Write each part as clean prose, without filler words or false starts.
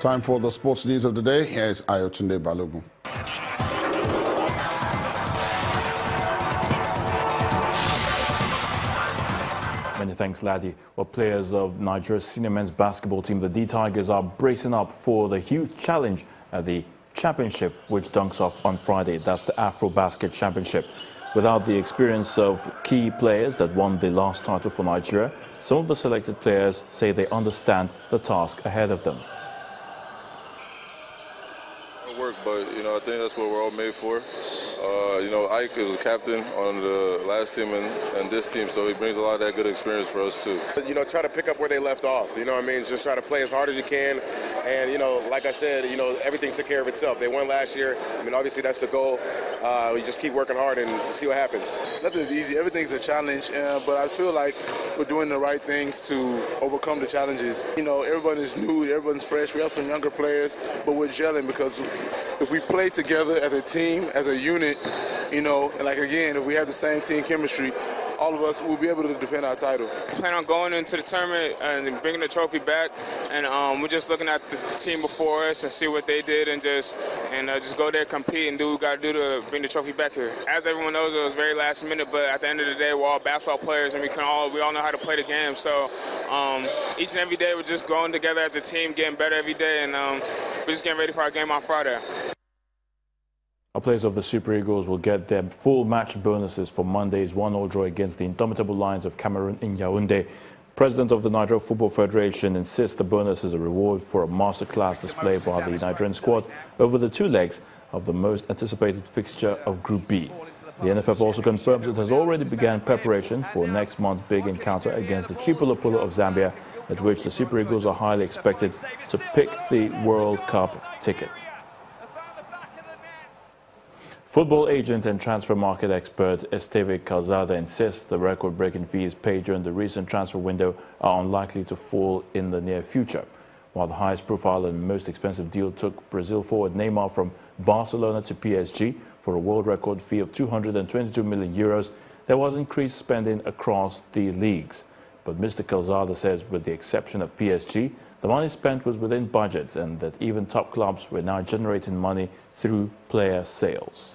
Time for the sports news of the day. Here is Ayotunde Balogun. Many thanks, Laddie. Well, players of Nigeria's senior men's basketball team, the D-Tigers, are bracing up for the huge challenge at the championship, which dunks off on Friday. That's the Afro-Basket Championship. Without the experience of key players that won the last title for Nigeria, some of the selected players say they understand the task ahead of them. Work, but I think that's what we're all made for. Ike is a captain on the last team and this team, so he brings a lot of that good experience for us too. Try to pick up where they left off. Just try to play as hard as you can. And like I said, everything took care of itself. They won last year. Obviously that's the goal. We just keep working hard and see what happens. Nothing's easy. Everything's a challenge, but I feel like we're doing the right things to overcome the challenges. Everyone is new, everyone's fresh. We have some younger players, but we're gelling because if we play together as a team, as a unit, and if we have the same team chemistry, all of us will be able to defend our title. We plan on going into the tournament and bringing the trophy back, and we're just looking at the team before us and see what they did and just go there, compete, and do what we got to do to bring the trophy back here. As everyone knows, it was very last minute, but at the end of the day, we're all basketball players, and we all know how to play the game. So each and every day, we're just growing together as a team, getting better every day, and we're just getting ready for our game on Friday. Our players of the Super Eagles will get their full match bonuses for Monday's 1-1 draw against the indomitable Lions of Cameroon in Yaoundé. President of the Nigeria Football Federation insists the bonus is a reward for a masterclass display by the Nigerian squad over the two legs of the most anticipated fixture of Group B. The NFF also confirms it has already begun preparation for next month's big encounter against the Chipolopolo of Zambia, at which the Super Eagles are highly expected to pick the World Cup ticket. Football agent and transfer market expert Esteve Calzada insists the record-breaking fees paid during the recent transfer window are unlikely to fall in the near future. While the highest profile and most expensive deal took Brazil forward Neymar from Barcelona to PSG for a world record fee of 222 million euros, there was increased spending across the leagues. But Mr. Calzada says with the exception of PSG, the money spent was within budgets and that even top clubs were now generating money through player sales.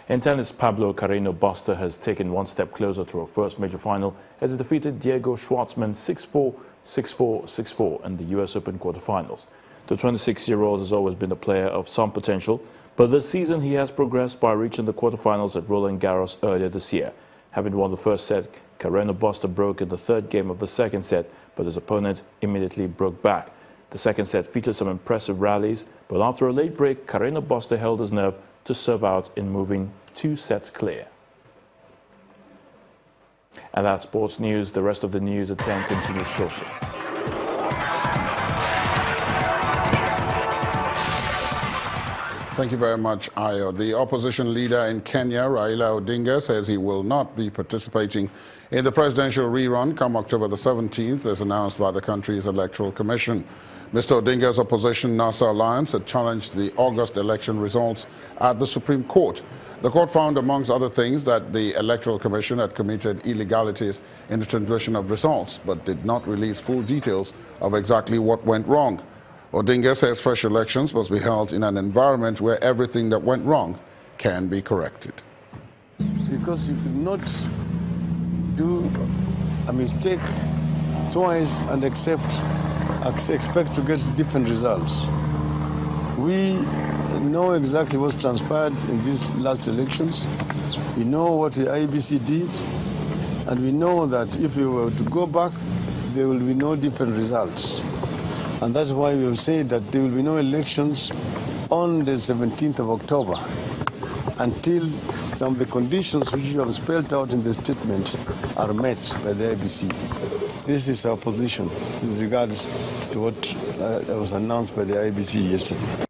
In tennis, Pablo Carreño Busta has taken one step closer to her first major final as he defeated Diego Schwartzman 6-4, 6-4, 6-4 in the US Open quarterfinals. The 26-year-old has always been a player of some potential, but this season he has progressed by reaching the quarterfinals at Roland Garros earlier this year. Having won the first set, Carreño Busta broke in the third game of the second set, but his opponent immediately broke back. The second set featured some impressive rallies, but after a late break, Carreño Busta held his nerve to serve out in moving 2 sets clear. And that's sports news. The rest of the news at 10 continues shortly. Thank you very much, Ayo. The opposition leader in Kenya, Raila Odinga, says he will not be participating in the presidential rerun come October the 17th, as announced by the country's Electoral Commission. Mr. Odinga's opposition, NASA Alliance, had challenged the August election results at the Supreme Court. The court found, amongst other things, that the Electoral Commission had committed illegalities in the transmission of results, but did not release full details of exactly what went wrong. Odinga says fresh elections must be held in an environment where everything that went wrong can be corrected. Because you could not do a mistake twice and expect to get different results. We know exactly what transpired in these last elections. We know what the IEBC did, and we know that if we were to go back, there will be no different results. And that's why we have said that there will be no elections on the 17th of October until some of the conditions which you have spelled out in the statement are met by the IEBC. This is our position with regards to what was announced by the IEBC yesterday.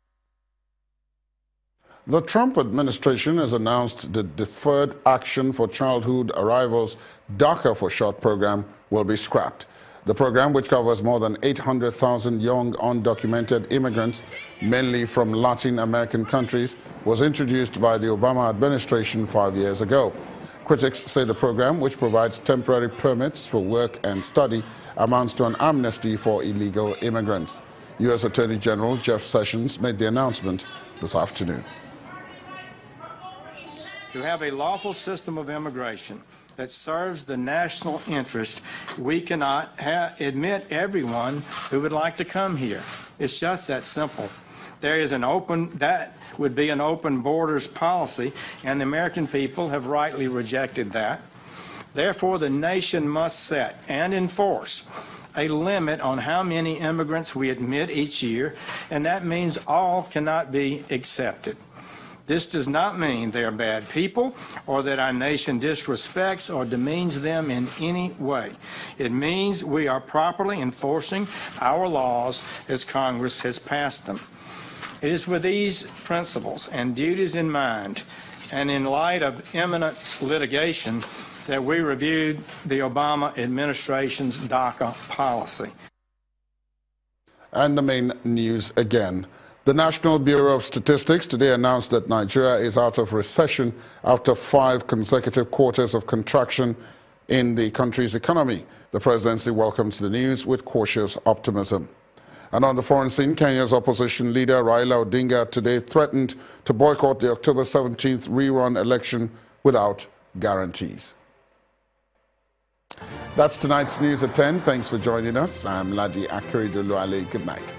The Trump administration has announced the Deferred Action for Childhood Arrivals DACA for Short program will be scrapped. The program, which covers more than 800,000 young undocumented immigrants, mainly from Latin American countries, was introduced by the Obama administration 5 years ago. Critics say the program, which provides temporary permits for work and study, amounts to an amnesty for illegal immigrants. U.S. Attorney General Jeff Sessions made the announcement this afternoon. To have a lawful system of immigration that serves the national interest, we cannot admit everyone who would like to come here. It's just that simple. There is that would be an open borders policy, and the American people have rightly rejected that. Therefore, the nation must set and enforce a limit on how many immigrants we admit each year, and that means all cannot be accepted. This does not mean they are bad people or that our nation disrespects or demeans them in any way. It means we are properly enforcing our laws as Congress has passed them. It is with these principles and duties in mind, and in light of imminent litigation, that we reviewed the Obama administration's DACA policy. And the main news again. The National Bureau of Statistics today announced that Nigeria is out of recession after 5 consecutive quarters of contraction in the country's economy. The presidency welcomed the news with cautious optimism. And on the foreign scene, Kenya's opposition leader Raila Odinga today threatened to boycott the October 17th rerun election without guarantees. That's tonight's news at 10. Thanks for joining us. I'm Ladi Akiridoluale. Good night.